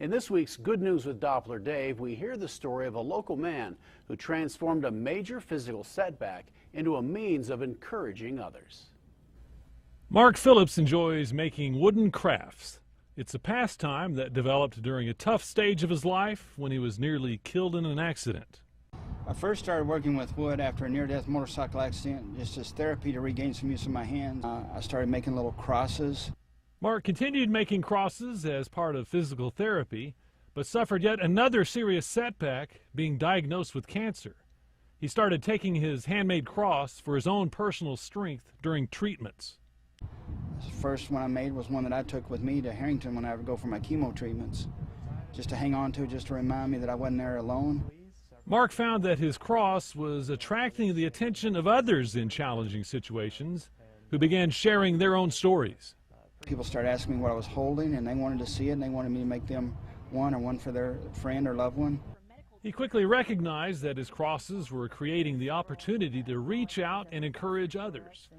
In this week's Good News with Dopler Dave, we hear the story of a local man who transformed a major physical setback into a means of encouraging others. Mark Phillips enjoys making wooden crafts. It's a pastime that developed during a tough stage of his life when he was nearly killed in an accident. I first started working with wood after a near-death motorcycle accident, just as therapy to regain some use of my hands. I started making little crosses. Mark continued making crosses as part of physical therapy, but suffered yet another serious setback, being diagnosed with cancer. He started taking his handmade cross for his own personal strength during treatments. The first one I made was one that I took with me to Harrington when I would go for my chemo treatments, just to hang on to, just to remind me that I wasn't there alone. Mark found that his cross was attracting the attention of others in challenging situations, who began sharing their own stories. People started asking me what I was holding, and they wanted to see it, and they wanted me to make them one, or one for their friend or loved one. He quickly recognized that his crosses were creating the opportunity to reach out and encourage others.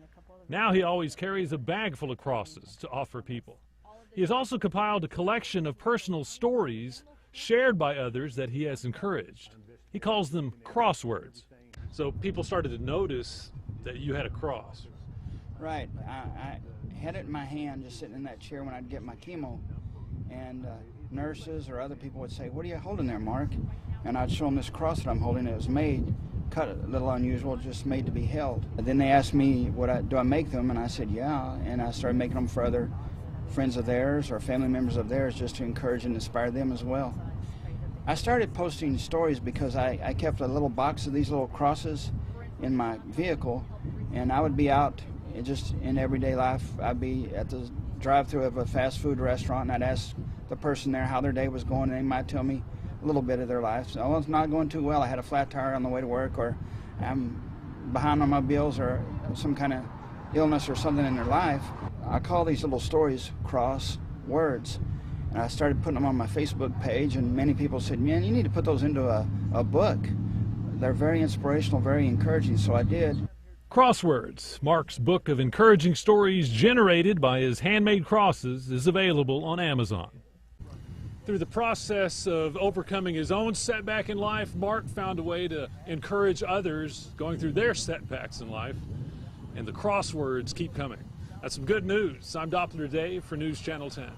Now he always carries a bag full of crosses to offer people. He has also compiled a collection of personal stories shared by others that he has encouraged. He calls them crosswords. So people started to notice that you had a cross. Right. I had it in my hand just sitting in that chair when I'd get my chemo, and nurses or other people would say, "What are you holding there, Mark?" And I'd show them this cross that I'm holding. It was made, cut a little unusual, just made to be held. And then they asked me, do I make them? And I said, yeah, and I started making them for other friends of theirs or family members of theirs, just to encourage and inspire them as well. I started posting stories because I kept a little box of these little crosses in my vehicle, and I would be out just in everyday life. I'd be at the drive-thru of a fast food restaurant, and I'd ask the person there how their day was going, and they might tell me a little bit of their life. So, oh, it's not going too well. I had a flat tire on the way to work, or I'm behind on my bills, or some kind of illness or something in their life. I call these little stories cross words. And I started putting them on my Facebook page, and many people said, man, you need to put those into a book. They're very inspirational, very encouraging, so I did. Crosswords, Mark's book of encouraging stories generated by his handmade crosses, is available on Amazon. Through the process of overcoming his own setback in life, Mark found a way to encourage others going through their setbacks in life, and the crosswords keep coming. That's some good news. I'm Dopler Dave for News Channel 10.